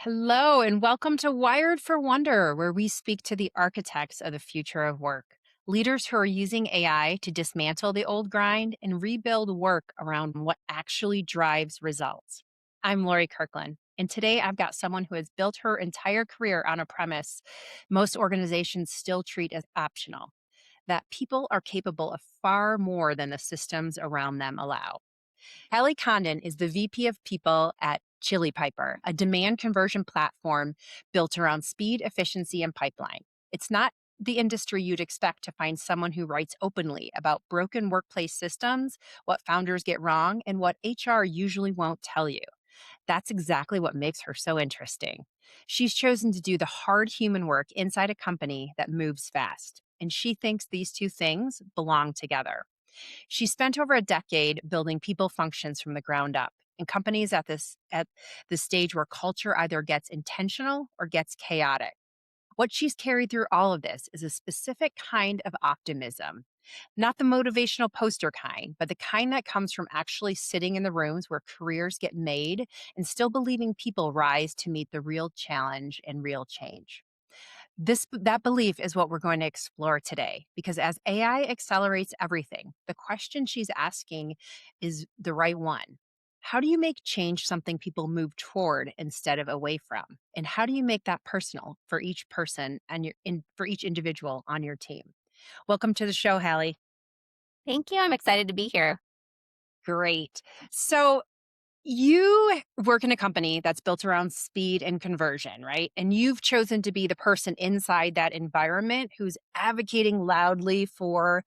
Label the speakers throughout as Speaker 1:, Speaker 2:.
Speaker 1: Hello, and welcome to Wired for Wonder, where we speak to the architects of the future of work, leaders who are using AI to dismantle the old grind and rebuild work around what actually drives results. I'm Lori Kirkland, and today I've got someone who has built her entire career on a premise most organizations still treat as optional, that people are capable of far more than the systems around them allow. Hallie Condon is the VP of People at Chili Piper, a demand conversion platform built around speed, efficiency, and pipeline. It's not the industry you'd expect to find someone who writes openly about broken workplace systems, what founders get wrong, and what HR usually won't tell you. That's exactly what makes her so interesting. She's chosen to do the hard human work inside a company that moves fast, and she thinks these two things belong together. She spent over a decade building people functions from the ground up in companies at the stage where culture either gets intentional or gets chaotic. What she's carried through all of this is a specific kind of optimism, not the motivational poster kind, but the kind that comes from actually sitting in the rooms where careers get made and still believing people rise to meet the real challenge and real change. That belief is what we're going to explore today because as AI accelerates everything, the question she's asking is the right one. How do you make change something people move toward instead of away from? And how do you make that personal for each person and for each individual on your team? Welcome to the show, Hallie.
Speaker 2: Thank you. I'm excited to be here.
Speaker 1: Great. So you work in a company that's built around speed and conversion, right? And you've chosen to be the person inside that environment who's advocating loudly for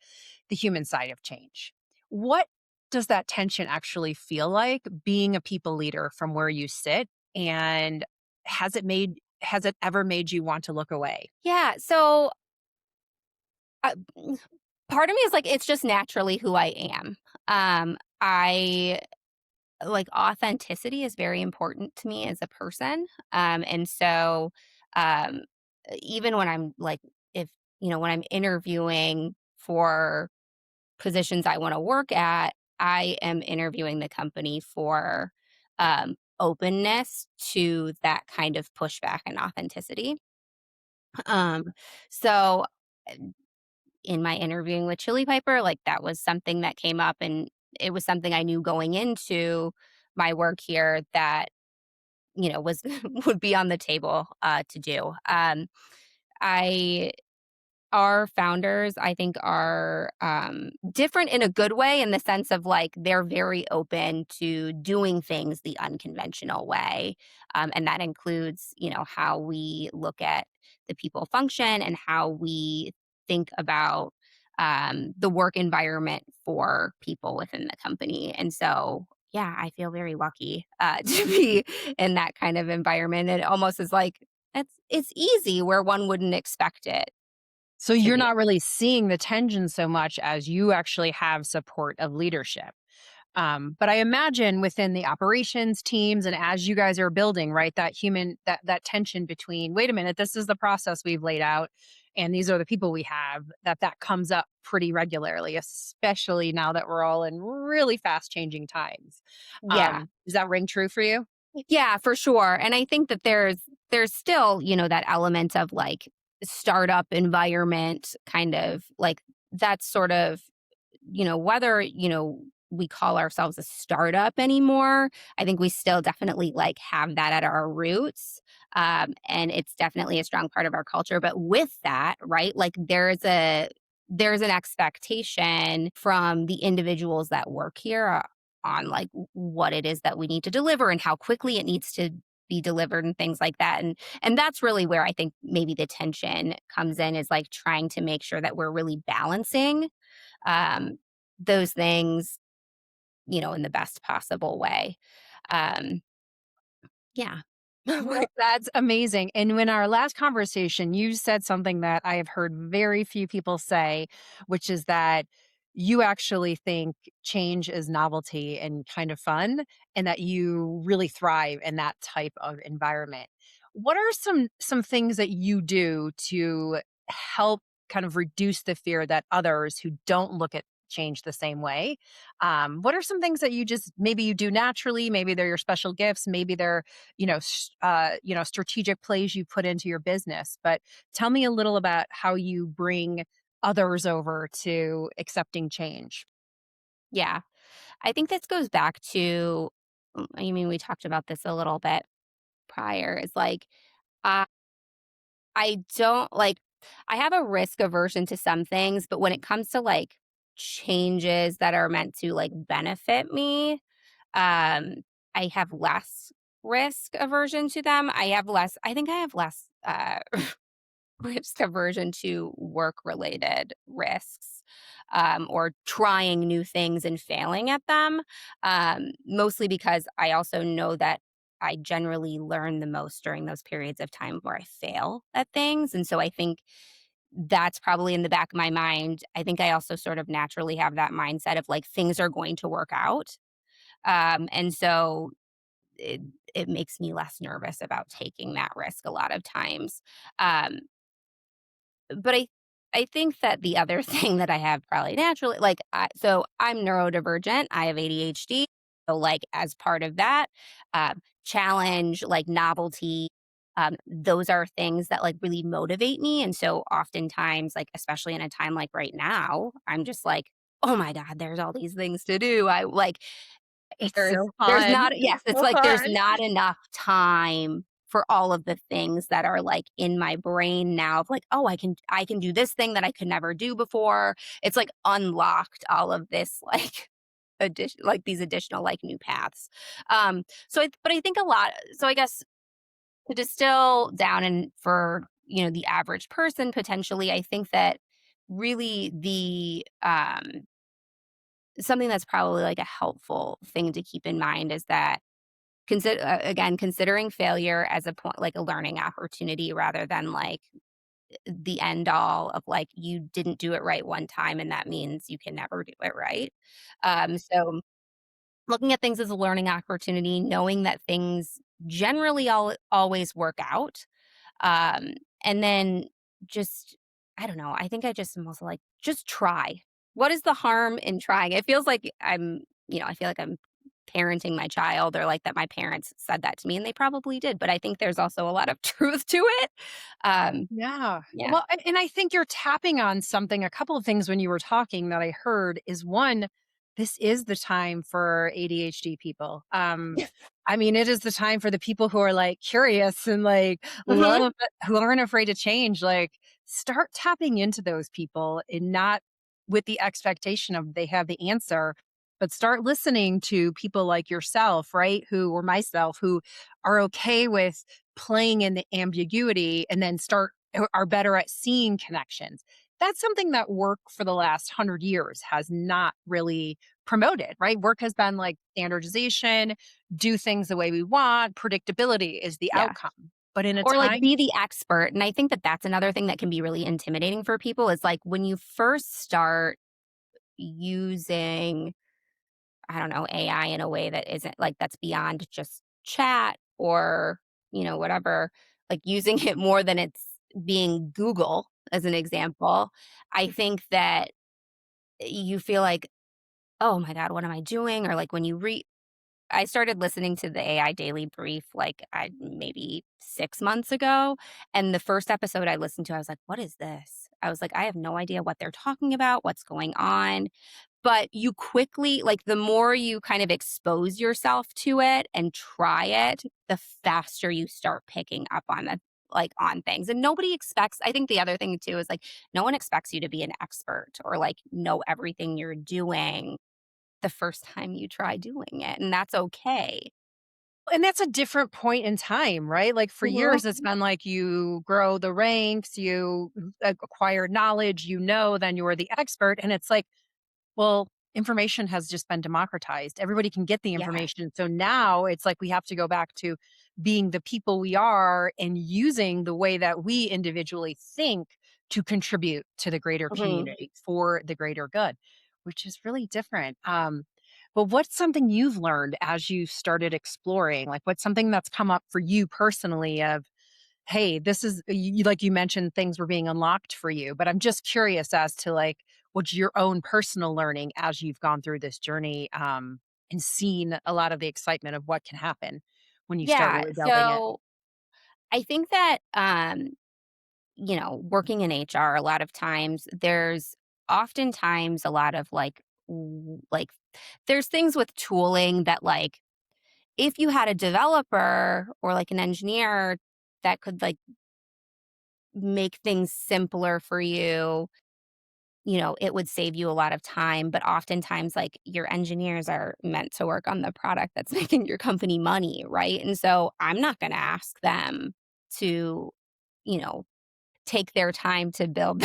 Speaker 1: the human side of change. What does that tension actually feel like being a people leader from where you sit? And has it ever made you want to look away?
Speaker 2: Yeah. So, uh, part of me is like, it's just naturally who I am. I like authenticity is very important to me as a person. Um, even when I'm like, if, when I'm interviewing for positions I want to work at, I am interviewing the company for openness to that kind of pushback and authenticity. Um, so uh, in my interviewing with Chili Piper, like that was something that came up and it was something I knew going into my work here that, was would be on the table to do. I Our founders, I think, are different in a good way in the sense of like they're very open to doing things the unconventional way. And that includes, how we look at the people function and how we think about the work environment for people within the company. And so, yeah, I feel very lucky to be in that kind of environment. It almost is like it's easy where one wouldn't expect it
Speaker 1: So
Speaker 2: to
Speaker 1: you're
Speaker 2: be.
Speaker 1: not really seeing the tension so much as you actually have support of leadership. But I imagine within the operations teams and as you guys are building, right, that tension between, wait a minute, this is the process we've laid out, and these are the people we have, that comes up pretty regularly, especially now that we're all in really fast changing times.
Speaker 2: Yeah.
Speaker 1: Does that ring true for you?
Speaker 2: Yeah, for sure. And I think that there's still, that element of like startup environment kind of like that's sort of, whether, we call ourselves a startup anymore. I think we still definitely like have that at our roots. And it's definitely a strong part of our culture. But with that, right, like there's an expectation from the individuals that work here on like what it is that we need to deliver and how quickly it needs to be delivered and things like that. And that's really where I think maybe the tension comes in is like trying to make sure that we're really balancing um those things, in the best possible way. Um yeah.
Speaker 1: Well, that's amazing. And in our last conversation, you said something that I have heard very few people say, which is that you actually think change is novelty and kind of fun, and that you really thrive in that type of environment. What are some things that you do to help kind of reduce the fear that others who don't look at change the same way. What are some things that you just maybe you do naturally? Maybe they're your special gifts. Maybe they're strategic plays you put into your business. But tell me a little about how you bring others over to accepting change.
Speaker 2: Yeah. I think this goes back to I mean, we talked about this a little bit prior, is like, I I don't like I have a risk aversion to some things, but when it comes to, like, changes that are meant to, like, benefit me, um, I have less risk aversion to them. I think I have less, risk aversion to work-related risks, or trying new things and failing at them, mostly because I also know that I generally learn the most during those periods of time where I fail at things, and so I think that's probably in the back of my mind. I think I also sort of naturally have that mindset of, like, things are going to work out, and so it it makes me less nervous about taking that risk a lot of times, um, but I think that the other thing that I have probably naturally, like, so I'm neurodivergent, I have ADHD, so, like, as part of that, challenge, like, novelty, those are things that, like, really motivate me, and so oftentimes, like, especially in a time like right now, I'm just like, "Oh my god, there's all these things to do." I like
Speaker 1: It's
Speaker 2: there's
Speaker 1: so
Speaker 2: there's
Speaker 1: fun.
Speaker 2: not
Speaker 1: It's
Speaker 2: yes, it's
Speaker 1: so
Speaker 2: like there's
Speaker 1: fun.
Speaker 2: not enough time for all of the things that are, like, in my brain now of like, "Oh, I can do this thing that I could never do before." It's, like, unlocked all of this, like, these additional, like, new paths. But I think a lot so I guess to distill down and for, the average person potentially, I think that really something that's probably, like, a helpful thing to keep in mind is that again, considering failure as a point like a learning opportunity rather than, like, the end all of, like, you didn't do it right one time, and that means you can never do it right. So looking at things as a learning opportunity, knowing that things generally always work out, um, and then just I don't know, I think I just am also like, just try. What is the harm in trying? It feels like I feel like I'm parenting my child or like that my parents said that to me, and they probably did, but I think there's also a lot of truth to it. Um,
Speaker 1: Yeah.
Speaker 2: yeah.
Speaker 1: Well, and I think you're tapping on something. A couple of things when you were talking that I heard is one, this is the time for ADHD people. I mean, it is the time for the people who are like curious and like
Speaker 2: Mhm.
Speaker 1: love, who aren't afraid to change. Like, start tapping into those people and not with the expectation of they have the answer, but start listening to people like yourself, right? Who, or myself, who are okay with playing in the ambiguity and then are better at seeing connections. That's something that work for the last 100 years has not really promoted, right? Work has been like standardization, do things the way we want, predictability is the
Speaker 2: Yeah.
Speaker 1: outcome. But in a
Speaker 2: Or, like,
Speaker 1: time,
Speaker 2: be the expert, and I think that that's another thing that can be really intimidating for people is, like, when you first start using, I don't know, AI in a way that isn't like, that's beyond just chat or, whatever, like, using it more than it's being Google, as an example, I think that you feel like, "Oh my god, what am I doing?" Or, like, when you read I started listening to the AI Daily Brief, like, maybe 6 months ago, and the first episode I listened to, I was like, "What is this?" I was like, "I have no idea what they're talking about, what's going on." But you quickly like, the more you kind of expose yourself to it and try it, the faster you start picking up on on things, and nobody expects I think the other thing too is, like, no one expects you to be an expert or, like, know everything you're doing the first time you try doing it, and that's okay.
Speaker 1: and that's a different point in time, right? Like for
Speaker 2: Mhm.
Speaker 1: years, it's been like you grow the ranks, you acquire knowledge, then you're the expert. And it's like, well, information has just been democratized. Everybody can get the
Speaker 2: Yeah.
Speaker 1: information. So now it's like we have to go back to being the people we are and using the way that we individually think to contribute to the greater
Speaker 2: Mhm.
Speaker 1: community for the greater good, which is really different. But what's something you've learned as you started exploring? Like, what's something that's come up for you personally of, hey, this is like you mentioned things were being unlocked for you, but I'm just curious as to like what's your own personal learning as you've gone through this journey, and seen a lot of the excitement of what can happen when you start
Speaker 2: Yeah,
Speaker 1: really building it?
Speaker 2: so I think that, working in HR, a lot of times there's oftentimes a lot of there's things with tooling that if you had a developer or like an engineer that could make things simpler for you, it would save you a lot of time. But oftentimes, your engineers are meant to work on the product that's making your company money, right? And so I'm not going to ask them to, you know, take their time to build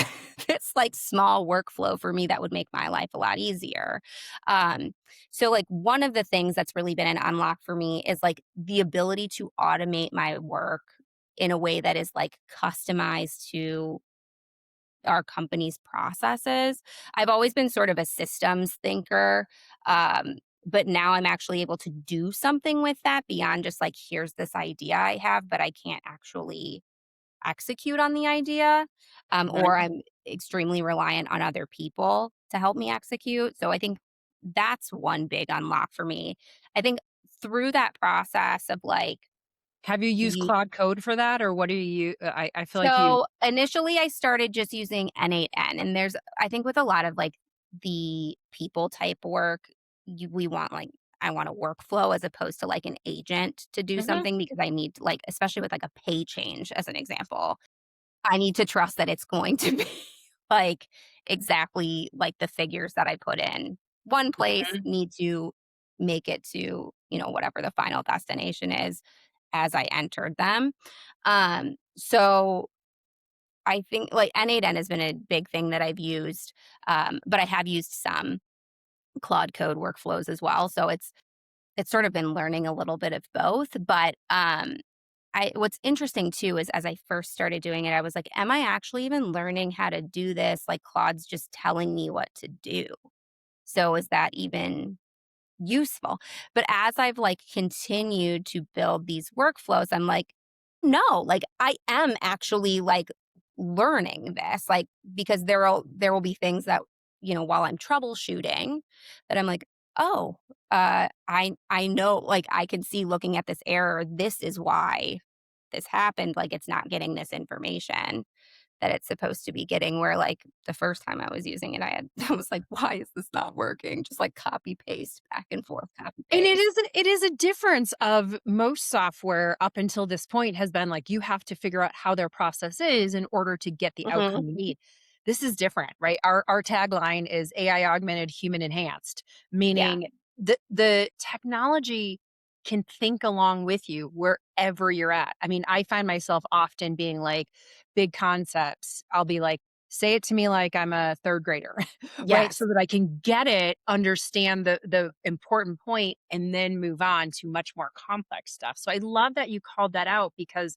Speaker 2: this small workflow for me that would make my life a lot easier. Um, so one of the things that's really been an unlock for me is the ability to automate my work in a way that is customized to our company's processes. I've always been sort of a systems thinker. But now I'm actually able to do something with that beyond just here's this idea I have, but I can't actually execute on the idea, or
Speaker 1: Mhm.
Speaker 2: I'm extremely reliant on other people to help me execute. So I think that's one big unlock for me. I think through that process of
Speaker 1: Have you used
Speaker 2: you
Speaker 1: Claude Code for that, or what do you I feel like you.
Speaker 2: so initially I started just using N8N, and there's I think with a lot of the people type work, we want I want a workflow as opposed to an agent to do
Speaker 1: Mhm.
Speaker 2: something because I need especially with a pay change as an example. I need to trust that it's going to be, like, exactly like the figures that I put in one place,
Speaker 1: Mhm.
Speaker 2: need to make it to, whatever the final destination is as I entered them. So I think, N8N has been a big thing that I've used, but I have used some Claude Code workflows as well, so it's sort of been learning a little bit of both, but, I what's interesting too is as I first started doing it, I was like, "Am I actually even learning how to do this? Like, Claude's just telling me what to do. So is that even useful?" But as I've, continued to build these workflows, I'm like, "No, I am actually, learning this." Because there will be things that, while I'm troubleshooting that I'm like, "Oh, I know, I can see looking at this error, this is why this happened, it's not getting this information that it's supposed to be getting," where, the first time I was using it, I was like, "Why is this not working?" Just, copy paste, back and forth, copy
Speaker 1: And
Speaker 2: paste.
Speaker 1: it is a difference of most software up until this point has been like you have to figure out how their process is in order to get the
Speaker 2: Mhm.
Speaker 1: outcome you need. This is different, right? Our tagline is AI augmented, human enhanced,
Speaker 2: Yeah.
Speaker 1: meaning the technology can think along with you wherever you're at. I mean, I find myself often being like big concepts. I'll be like, say it to me like I'm a third grader. Right? So
Speaker 2: Yes.
Speaker 1: that I can get it, understand the important point, and then move on to much more complex stuff. So I love that you called that out because,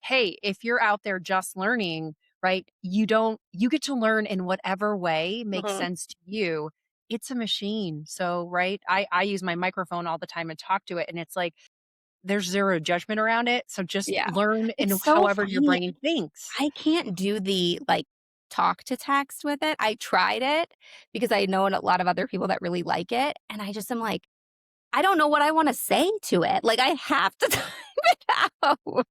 Speaker 1: hey, if you're out there just learning, right, you get to learn in whatever way makes
Speaker 2: Mhm.
Speaker 1: sense to you. It's a machine. So, right, I use my microphone all the time and talk to it. And it's like there's zero judgment around it. So just
Speaker 2: Yeah.
Speaker 1: learn in
Speaker 2: It's so
Speaker 1: however your
Speaker 2: funny.
Speaker 1: brain thinks.
Speaker 2: I can't do the, talk to text with it. I tried it because I know a lot of other people that really like it, and I just am like, I don't know what I wanna say to it. I have to type it out.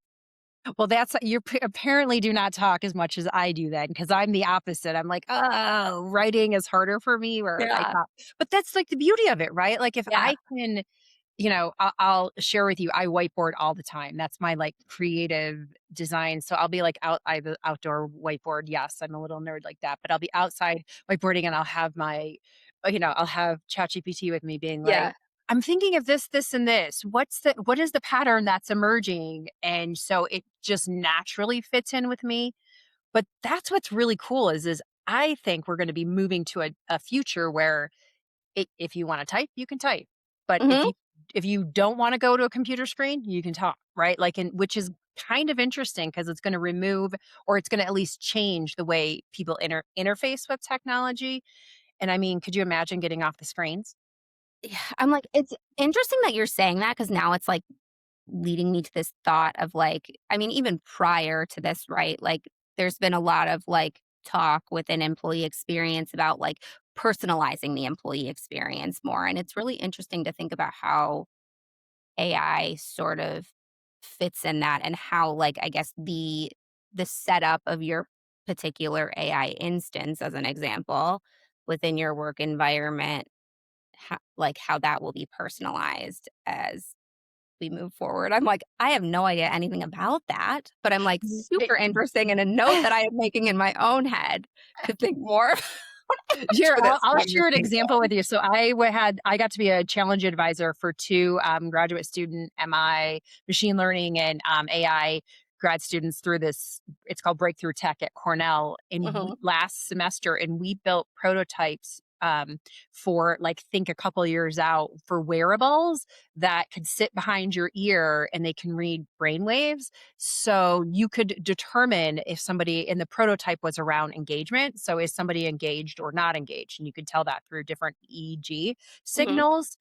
Speaker 1: Well, that's you apparently do not talk as much as I do then, because I'm the opposite. I'm like, "Oh, writing is harder for me," whereas I
Speaker 2: Yeah.
Speaker 1: thought but that's, like, the beauty of it, right? Like, if
Speaker 2: Yeah.
Speaker 1: I can I'll share with you, I whiteboard all the time. That's my, like, creative design. So I'll be, like, I have an outdoor whiteboard. Yes, I'm a little nerd like that, but I'll be outside whiteboarding and I'll have I'll have ChatGPT with me being like,
Speaker 2: Yeah.
Speaker 1: "I'm thinking of this, this, and this. What is the pattern that's emerging?" And so it just naturally fits in with me. But that's what's really cool is I think we're gonna be moving to a future where if you wanna type, you can type. But
Speaker 2: Mhm.
Speaker 1: if you don't wanna go to a computer screen, you can talk, right? Like, and which is kind of interesting because it's gonna remove or it's gonna at least change the way people interface with technology. And I mean, could you imagine getting off the screens?
Speaker 2: Yeah, I'm like, it's interesting that you're saying that because now it's, leading me to this thought of, I mean, even prior to this, right? There's been a lot of, talk within employee experience about like personalizing the employee experience more. And it's really interesting to think about how AI sort of fits in that and how like I guess the setup of your particular AI instance as an example within your work environment, like how that will be personalized as we move forward. I'm like, I have no idea anything about that, but I'm like
Speaker 1: It-
Speaker 2: super interesting and a note that I am making in my own head to think more
Speaker 1: Here,
Speaker 2: after this
Speaker 1: I'll share an example
Speaker 2: conversation.
Speaker 1: with you. So I got to be a challenge advisor for two graduate student MI machine learning and AI grad students through this. It's called Breakthrough Tech at Cornell in
Speaker 2: Mhm,
Speaker 1: last semester, and we built prototypes for like think a couple years out for wearables that could sit behind your ear and they can read brain waves, so you could determine if somebody in the prototype was around engagement. So is somebody engaged or not engaged? And you could tell that through different EEG
Speaker 2: mhm.
Speaker 1: signals.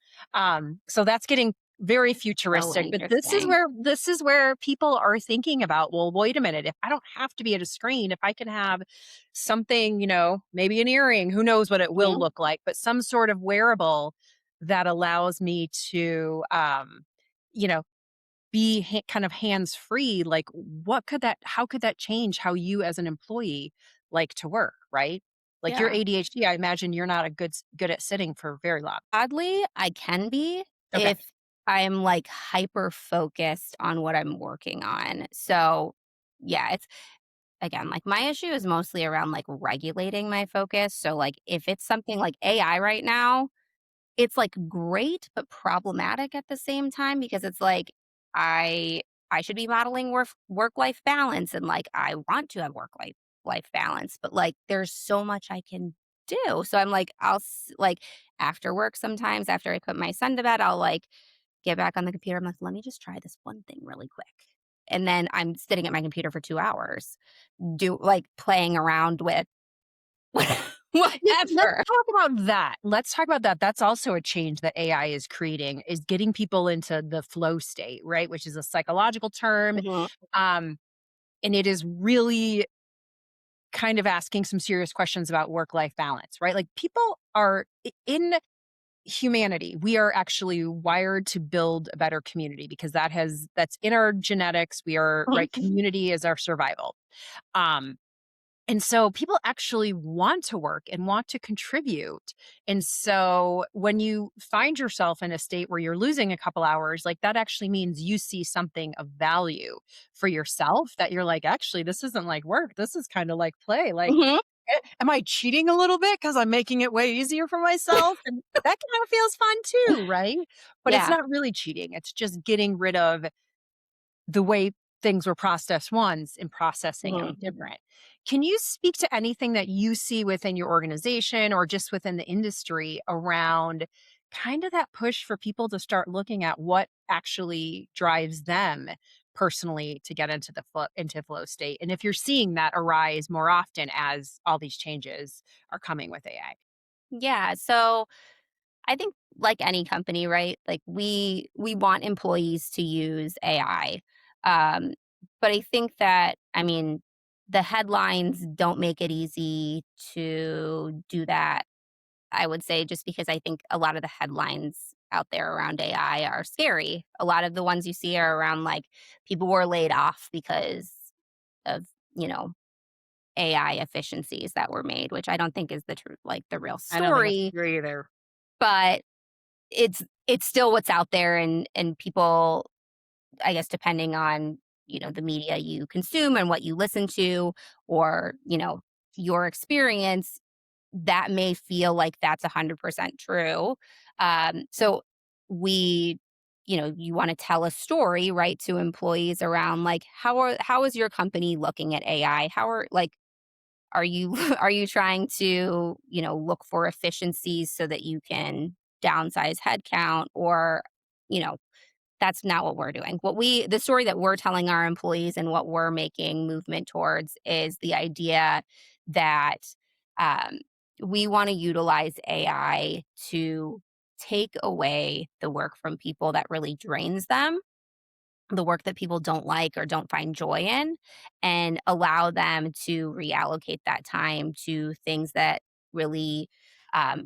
Speaker 1: So that's getting very
Speaker 2: So
Speaker 1: futuristic. But
Speaker 2: interesting.
Speaker 1: this is where people are thinking about, well, wait a minute, if I don't have to be at a screen, if I can have something, maybe an earring, who knows what it will
Speaker 2: Mhm.
Speaker 1: look like, but some sort of wearable that allows me to you know be kind of hands free, like what could that how could that change how you as an employee like to work, right? Like your
Speaker 2: Yeah.
Speaker 1: ADHD, I imagine you're not a good at sitting for very long.
Speaker 2: Oddly, I can be
Speaker 1: Okay.
Speaker 2: if I am, like, hyper focused on what I'm working on. So, yeah, it's again, like, my issue is mostly around, like, regulating my focus. So, like, if it's something like AI right now, it's, like, great, but problematic at the same time because it's like I I should be modeling work-life balance, and, like, I want to have work life balance, but, like, there's so much I can do. So I'm like, like, after work sometimes, after I put my son to bed, I'll, like, get back on the computer. I'm like, "Let me just try this one thing really quick." And then I'm sitting at my computer for 2 hours, playing around with
Speaker 1: Yeah, let's
Speaker 2: whatever.
Speaker 1: talk about that. Let's talk about that. That's also a change that AI is creating, is getting people into the flow state, right? Which is a psychological term.
Speaker 2: Mhm,
Speaker 1: Um, and it is really kind of asking some serious questions about work life balance, right? Like people are in humanity, we are actually wired to build a better community because that's in our genetics. We are, right,
Speaker 2: mhm,
Speaker 1: community is our survival. Um and so people actually want to work and want to contribute. And so when you find yourself in a state where you're losing a couple hours, like that actually means you see something of value for yourself, that you're like, actually, this isn't like work. This is kind of like play. Like,
Speaker 2: mhm.
Speaker 1: am I cheating a little bit because I'm making it way easier for myself? And that kind of feels fun too, right? But it's
Speaker 2: Yeah.
Speaker 1: not really cheating. It's just getting rid of the way things were processed once and processing them
Speaker 2: Mhm.
Speaker 1: different. Can you speak to anything that you see within your organization or just within the industry around kind of that push for people to start looking at what actually drives them personally to get into flow state, and if you're seeing that arise more often as all these changes are coming with AI?
Speaker 2: Yeah, so I think like any company, right? Like we want employees to use AI. Um, but I think that I mean the headlines don't make it easy to do that. I would say just because I think a lot of the headlines out there around AI are scary. A lot of the ones you see are around like people were laid off because of, you know, AI efficiencies that were made, which I don't think is the truth, like the real
Speaker 1: I don't think it's
Speaker 2: story,
Speaker 1: true either.
Speaker 2: but it's still what's out there and people, I guess, depending on, the media you consume and what you listen to or, your experience, that may feel like that's 100% true. So we you want to tell a story, right, to employees around like how is your company looking at AI? How are like are you are you trying to, look for efficiencies so that you can downsize headcount or, you know, that's not what we're doing. The story that we're telling our employees and what we're making movement towards is the idea that um, we want to utilize AI to take away the work from people that really drains them the work that people don't like or don't find joy in, and allow them to reallocate that time to things that really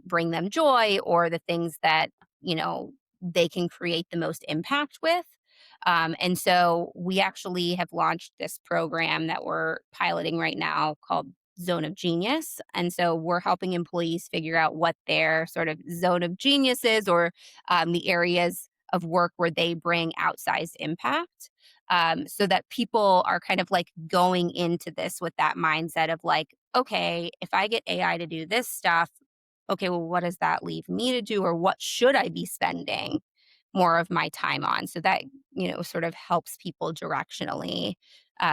Speaker 2: bring them joy, or the things that, you know, they can create the most impact with. And so we actually have launched this program that we're piloting right now called Zone of Genius. And so we're helping employees figure out what their sort of zone of genius is, or the areas of work where they bring outsized impact. So that people are kind of like going into this with that mindset of like, okay, if I get AI to do this stuff, okay, well, what does that leave me to do? Or what should I be spending more of my time on? So that, sort of helps people directionally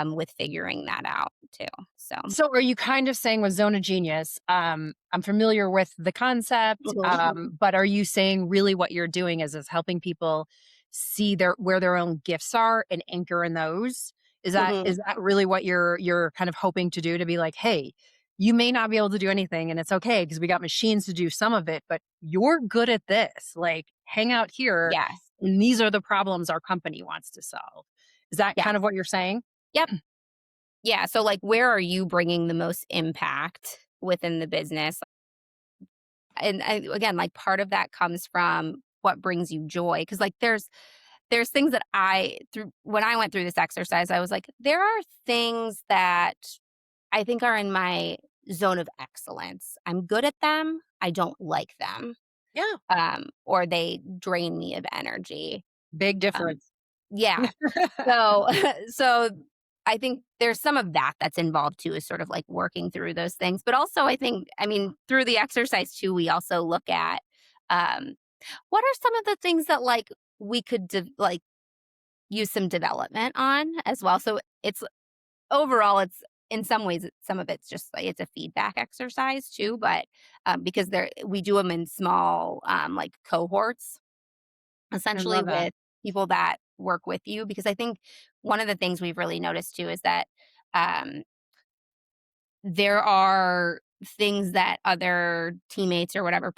Speaker 2: with figuring that out too. So,
Speaker 1: So are you kind of saying with Zone of Genius, I'm familiar with the concept,
Speaker 2: mhm.
Speaker 1: but are you saying really what you're doing is helping people see where their own gifts are and anchor in those? Is that
Speaker 2: Mhm.
Speaker 1: is that really what you're kind of hoping to do, to be like, hey, you may not be able to do anything and it's okay because we got machines to do some of it, but you're good at this. Like hang out here
Speaker 2: Yes.
Speaker 1: and these are the problems our company wants to solve. Is that kind of
Speaker 2: Yes.
Speaker 1: what you're saying?
Speaker 2: Yep. Yeah. So, like, where are you bringing the most impact within the business? And again, like, part of that comes from what brings you joy. Cause, like, there's things that through when I went through this exercise, I was like, there are things that I think are in my zone of excellence. I'm good at them. I don't like them,
Speaker 1: Yeah.
Speaker 2: or they drain me of energy.
Speaker 1: Big
Speaker 2: Um,
Speaker 1: difference.
Speaker 2: yeah. So so I think there's some of that that's involved too, is sort of like working through those things. But also I mean, through the exercise too, we also look at um, what are some of the things that like we could like use some development on as well. So it's overall, it's in some ways, some of it's just like it's a feedback exercise too, but because we do them in small like cohorts,
Speaker 1: I
Speaker 2: essentially
Speaker 1: love that.
Speaker 2: with people that work with you. Because I think one of the things we've really noticed too is that um, there are things that other teammates or whatever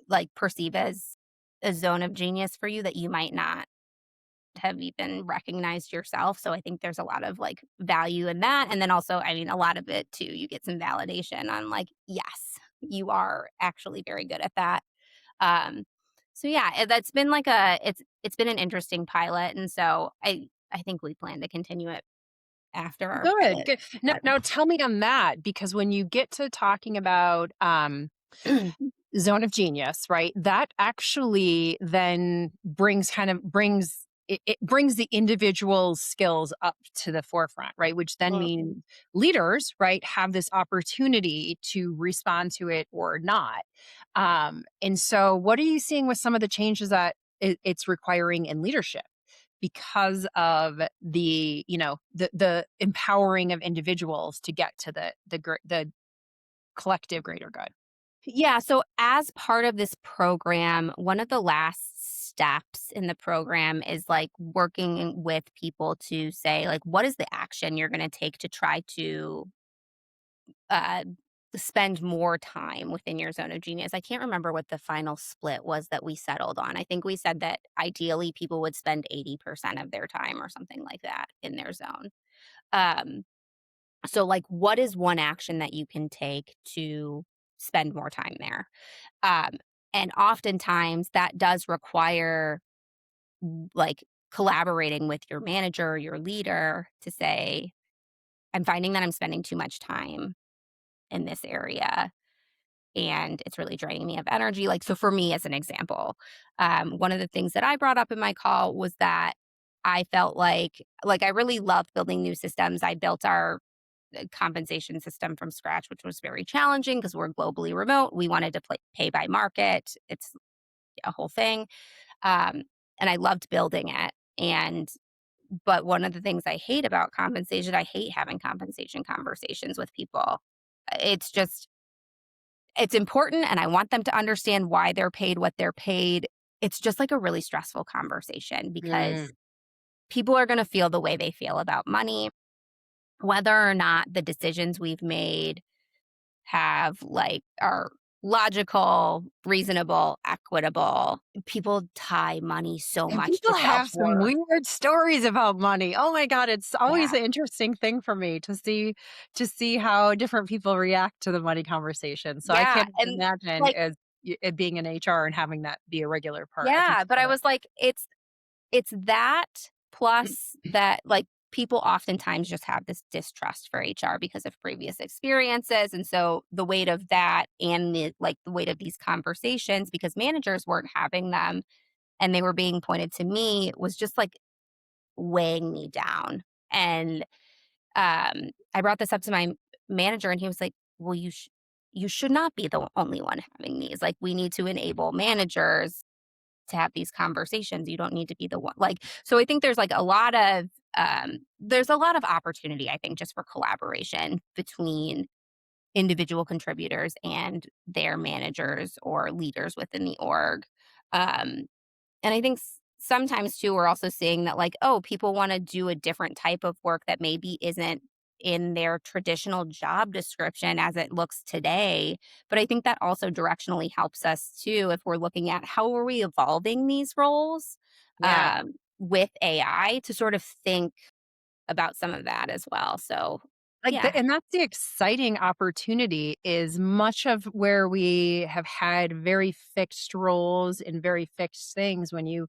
Speaker 2: like perceive as a zone of genius for you that you might not have even recognized yourself. So I think there's a lot of like value in that. And then also, I mean, a lot of it too, you get some validation on like, yes, you are actually very good at that. Um, so yeah, that's been like it's been an interesting pilot. And so I think we plan to continue it after our
Speaker 1: Good,
Speaker 2: pilot.
Speaker 1: good. Now tell me on that, because when you get to talking about, Zone of Genius, right? That actually then it brings the individual's skills up to the forefront, right? Which then
Speaker 2: Mhm.
Speaker 1: means leaders, right, have this opportunity to respond to it or not. And so what are you seeing with some of the changes that it's requiring in leadership because of the empowering of individuals to get to the collective greater good?
Speaker 2: Yeah. So, as part of this program, one of the last steps in the program is like working with people to say, like, what is the action you're going to take to try to uh, spend more time within your zone of genius? I can't remember what the final split was that we settled on. I think we said that ideally people would spend 80% of their time or something like that in their zone. Um, so, like, what is one action that you can take to spend more time there? Um, and oftentimes that does require like collaborating with your manager, your leader to say, I'm finding that I'm spending too much time in this area and it's really draining me of energy. Like, so for me, as an example, one of the things that I brought up in my call was that I felt like I really loved building new systems. I built our compensation system from scratch, which was very challenging because we're globally remote. We wanted to pay by market. It's a whole thing. Um, and I loved building it. But one of the things I hate about compensation, I hate having compensation conversations with people. It's just, it's important and I want them to understand why they're paid what they're paid. It's just like a really stressful conversation because
Speaker 1: Mm.
Speaker 2: people are going to feel the way they feel about money, whether or not the decisions we've made are logical, reasonable, equitable. People tie money so
Speaker 1: And
Speaker 2: much to
Speaker 1: people have some
Speaker 2: self-worth.
Speaker 1: weird stories about money. Oh my god, it's always
Speaker 2: Yeah.
Speaker 1: an interesting thing for me to see how different people react to the money conversation. So I
Speaker 2: Yeah,
Speaker 1: can't
Speaker 2: and,
Speaker 1: imagine
Speaker 2: like
Speaker 1: as it being in HR and having that be a regular part. I think
Speaker 2: yeah,
Speaker 1: you
Speaker 2: but I
Speaker 1: got it.
Speaker 2: was like, it's that plus that, like, people oftentimes just have this distrust for HR because of previous experiences, and so the weight of that and the weight of these conversations because managers weren't having them and they were being pointed to me was just, like, weighing me down, and, I brought this up to my manager, and he was like, "Well, you should not be the only one having these, like, we need to enable managers to have these conversations. You don't need to be the one." Like, so I think there's a lot of opportunity, I think, just for collaboration between individual contributors and their managers or leaders within the org. Um, and I think sometimes too, we're also seeing that, like, oh, people want to do a different type of work that maybe isn't in their traditional job description as it looks today. But I think that also directionally helps us too if we're looking at how are we evolving these roles
Speaker 1: Yeah.
Speaker 2: with AI to sort of think about some of that as well. So,
Speaker 1: Like,
Speaker 2: yeah.
Speaker 1: and that's the exciting opportunity is much of where we have had very fixed roles and very fixed things when you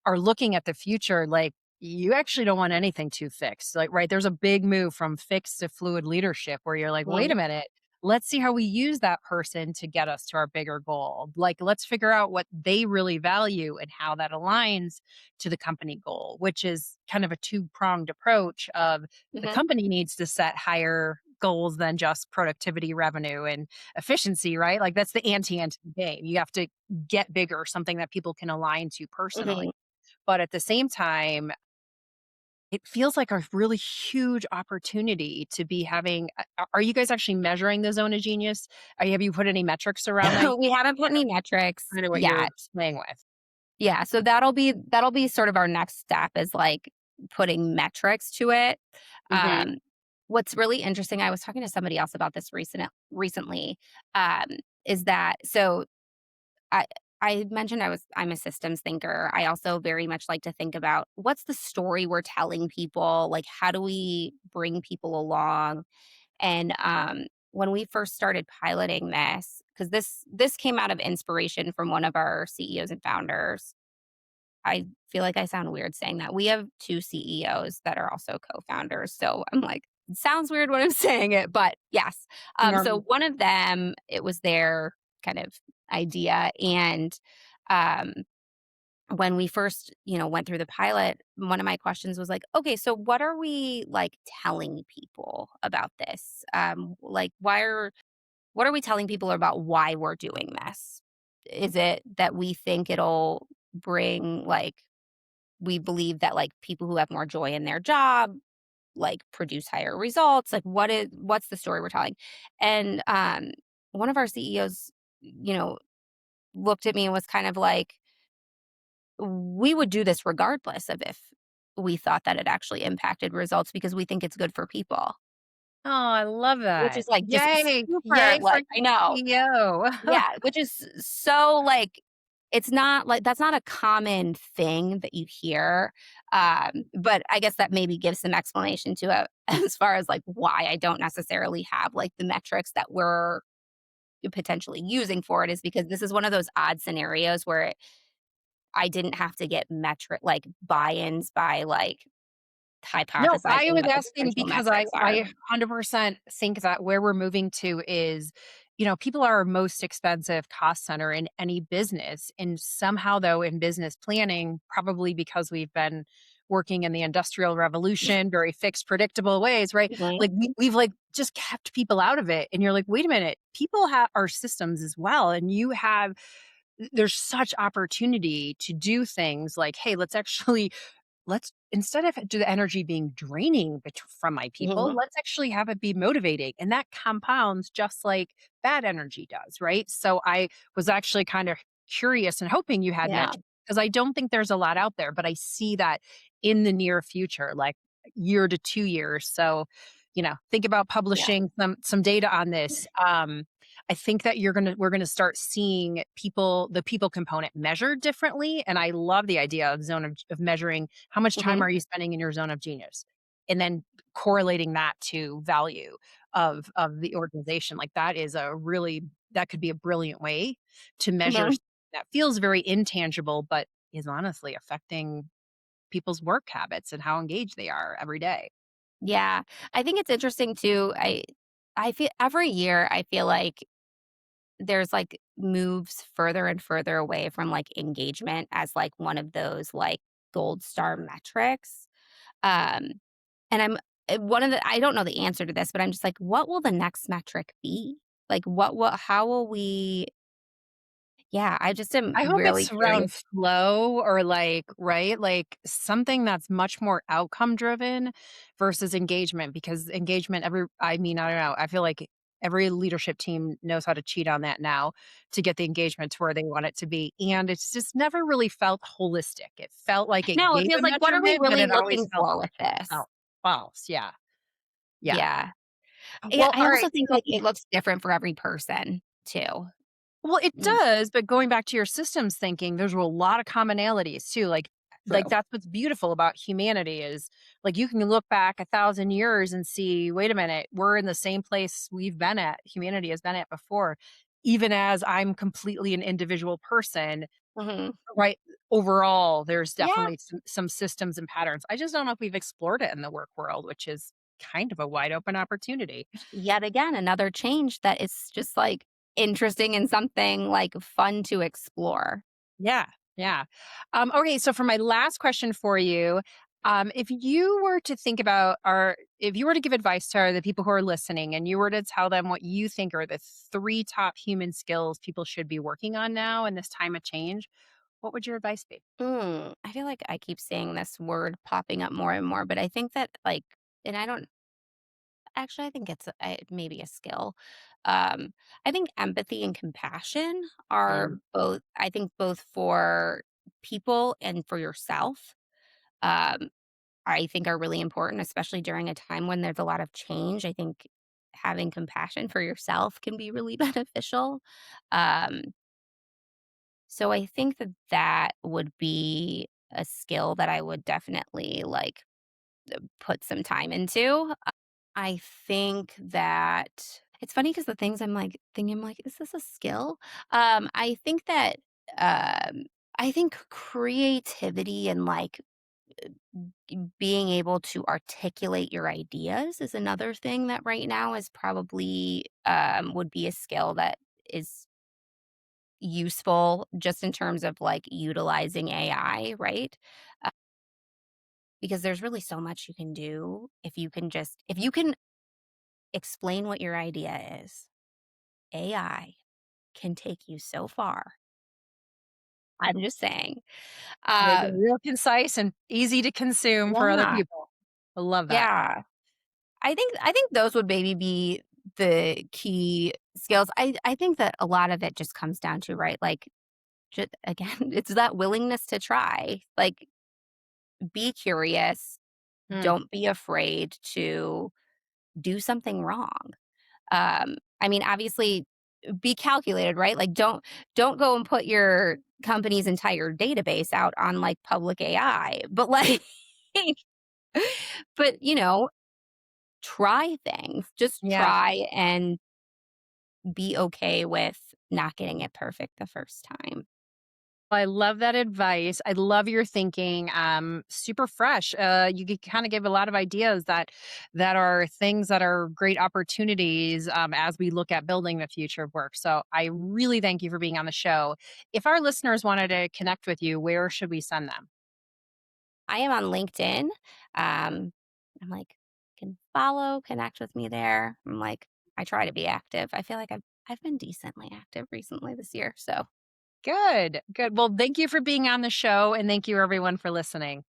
Speaker 1: are looking at the future, like, you actually don't want anything too fixed. Like, right, there's a big move from fixed to fluid leadership where you're like, wait a
Speaker 2: Mhm,
Speaker 1: minute, let's see how we use that person to get us to our bigger goal. Like, let's figure out what they really value and how that aligns to the company goal, which is kind of a two-pronged approach of the
Speaker 2: mhm,
Speaker 1: company needs to set higher goals than just productivity, revenue, and efficiency, right? Like that's the ante game. You have to get bigger, something that people can align to personally.
Speaker 2: mhm.
Speaker 1: But at the same time, it feels like a really huge opportunity to be having. Are you guys actually measuring the zone of genius? Have you put any metrics around that?
Speaker 2: We haven't put any metrics
Speaker 1: Kind of what you're
Speaker 2: yet.
Speaker 1: playing with.
Speaker 2: Yeah, so that'll be sort of our next step is, like, putting metrics to it.
Speaker 1: Hmm.
Speaker 2: Um, what's really interesting, I was talking to somebody else about this recently, um, is that so I I mentioned I'm a systems thinker. I also very much like to think about what's the story we're telling people, like, how do we bring people along? And, when we first started piloting this, because this came out of inspiration from one of our CEOs and founders. I feel like I sound weird saying that. We have 2 CEOs that are also co-founders, so I'm like, it sounds weird when I'm saying it, but yes. So
Speaker 1: Normal.
Speaker 2: one of them, it was their kind of idea, and, um, when we first, went through the pilot, one of my questions was like, "Okay, so what are we, like, telling people about this? Like, what are we telling people about why we're doing this? Is it that we think it'll bring, like we believe that, like, people who have more joy in their job, like, produce higher results, like, what's the story we're telling?" And, one of our CEOs, you know, looked at me and was kind of like, "We would do this regardless of if we thought that it actually impacted results because we think it's good for people."
Speaker 1: Oh, I love
Speaker 2: Which
Speaker 1: that.
Speaker 2: is, like, just
Speaker 1: Yay.
Speaker 2: super,
Speaker 1: Yay for
Speaker 2: like I know.
Speaker 1: CEO.
Speaker 2: Yeah, which is so, like it's not like that's not a common thing that you hear, but I guess that maybe gives some explanation to it as far as, like, why I don't necessarily have, like, the metrics that we're potentially using for it is because this is one of those odd scenarios where I didn't have to get like, buy-ins by, like,
Speaker 1: No, I
Speaker 2: hypothesizing
Speaker 1: was
Speaker 2: what the
Speaker 1: asking
Speaker 2: potential
Speaker 1: because I
Speaker 2: metrics are.
Speaker 1: I 100% think that where we're moving to is, people are our most expensive cost center in any business. And somehow, though, in business planning, probably because we've been working in the industrial revolution, very fixed, predictable ways, right?
Speaker 2: Mhm,
Speaker 1: Like we've like just kept people out of it. And you're like, wait a minute, people have are systems as well. And there's such opportunity to do things like, hey, let's instead of the energy being draining from my people,
Speaker 2: mhm,
Speaker 1: let's actually have it be motivating. And that compounds just like bad energy does, right? So I was actually kind of curious and hoping you had
Speaker 2: yeah,
Speaker 1: metrics because I don't think there's a lot out there, but I see that in the near future, like year to 2 years. So, think about
Speaker 2: yeah,
Speaker 1: publishing some data on this. I think that we're gonna start seeing the people component measured differently, and I love the idea of of measuring how much time
Speaker 2: Mhm.
Speaker 1: are you spending in your zone of genius, and then correlating that to value of the organization. Like, that could be a brilliant way to measure
Speaker 2: Mhm.
Speaker 1: that feels very intangible, but is honestly affecting people's work habits and how engaged they are every day.
Speaker 2: Yeah. I think it's interesting too. I feel every year I feel like there's, like, moves further and further away from, like, engagement as, like, one of those, like, gold star metrics. Um, and one of the I don't know the answer to this, but I'm just like, what will the next metric be? Like, what how will we yeah, I just am
Speaker 1: I hope
Speaker 2: really
Speaker 1: it's
Speaker 2: curious.
Speaker 1: around flow or like, right? Like something that's much more outcome driven versus engagement because engagement I mean, I don't know. I feel like every leadership team knows how to cheat on that now to get the engagement to where they want it to be. And it's just never really felt holistic. It felt like it
Speaker 2: No, it
Speaker 1: gave
Speaker 2: feels
Speaker 1: a
Speaker 2: like, what are we
Speaker 1: measurement, but
Speaker 2: really
Speaker 1: it always
Speaker 2: looking for with this?
Speaker 1: felt false. Yeah. Yeah.
Speaker 2: Yeah. Yeah,
Speaker 1: Well,
Speaker 2: I
Speaker 1: all
Speaker 2: also
Speaker 1: right.
Speaker 2: think,
Speaker 1: So
Speaker 2: like, it looks different for every person too.
Speaker 1: well, it
Speaker 2: Mm,
Speaker 1: does, but going back to your systems thinking, there's a lot of commonalities too. Like
Speaker 2: true.
Speaker 1: that's what's beautiful about humanity is like you can look back 1,000 years and see, wait a minute, we're in the same place we've been at, humanity has been at before, even as I'm completely an individual person,
Speaker 2: Mhm.
Speaker 1: right? Overall, there's
Speaker 2: Yeah.
Speaker 1: definitely some systems and patterns. I just don't know if we've explored it in the work world, which is kind of a wide open opportunity.
Speaker 2: Yet again, another change that is just, like, interesting and something, like, fun to explore.
Speaker 1: Yeah, yeah. Okay, so for my last question for you, if you were to think about if you were to give advice to the people who are listening and you were to tell them what you think are the three top human skills people should be working on now in this time of change, what would your advice be?
Speaker 2: I feel like I keep seeing this word popping up more and more, but I think that, like, and I don't actually, I think it's maybe a skill. Um, I think empathy and compassion are
Speaker 1: Mm.
Speaker 2: both, I think, both for people and for yourself. Um, I think are really important, especially during a time when there's a lot of change. I think having compassion for yourself can be really beneficial. Um, so I think that that would be a skill that I would definitely like put some time into. I think that it's funny because the things I'm like thinking, I'm like, is this a skill? I think that um, I think creativity and like being able to articulate your ideas is another thing that right now is probably would be a skill that is useful just in terms of like utilizing AI, right? Uh, because there's really so much you can do if you can explain what your idea is. AI can take you so far. I'm just saying.
Speaker 1: Make it
Speaker 2: Um,
Speaker 1: real concise and easy to consume for other
Speaker 2: yeah,
Speaker 1: people. I love that.
Speaker 2: yeah. I think those would maybe be the key skills. I think that a lot of it just comes down to, right, like, again, it's that willingness to try. Like, be curious,
Speaker 1: Mm.
Speaker 2: don't be afraid to do something wrong. I mean, obviously, be calculated, right? Like, don't go and put your company's entire database out on, like, public AI, but, like but, try things. Just
Speaker 1: Yeah.
Speaker 2: try and be okay with not getting it perfect the first time.
Speaker 1: I love that advice. I love your thinking. Super fresh. You could kind of give a lot of ideas that are things that are great opportunities as we look at building the future of work. So I really thank you for being on the show. If our listeners wanted to connect with you, where should we send them?
Speaker 2: I am on LinkedIn. I'm like, can follow, connect with me there. I'm like, I try to be active. I feel like I've been decently active recently this year. So
Speaker 1: Good, good. Well, thank you for being on the show, and thank you everyone for listening.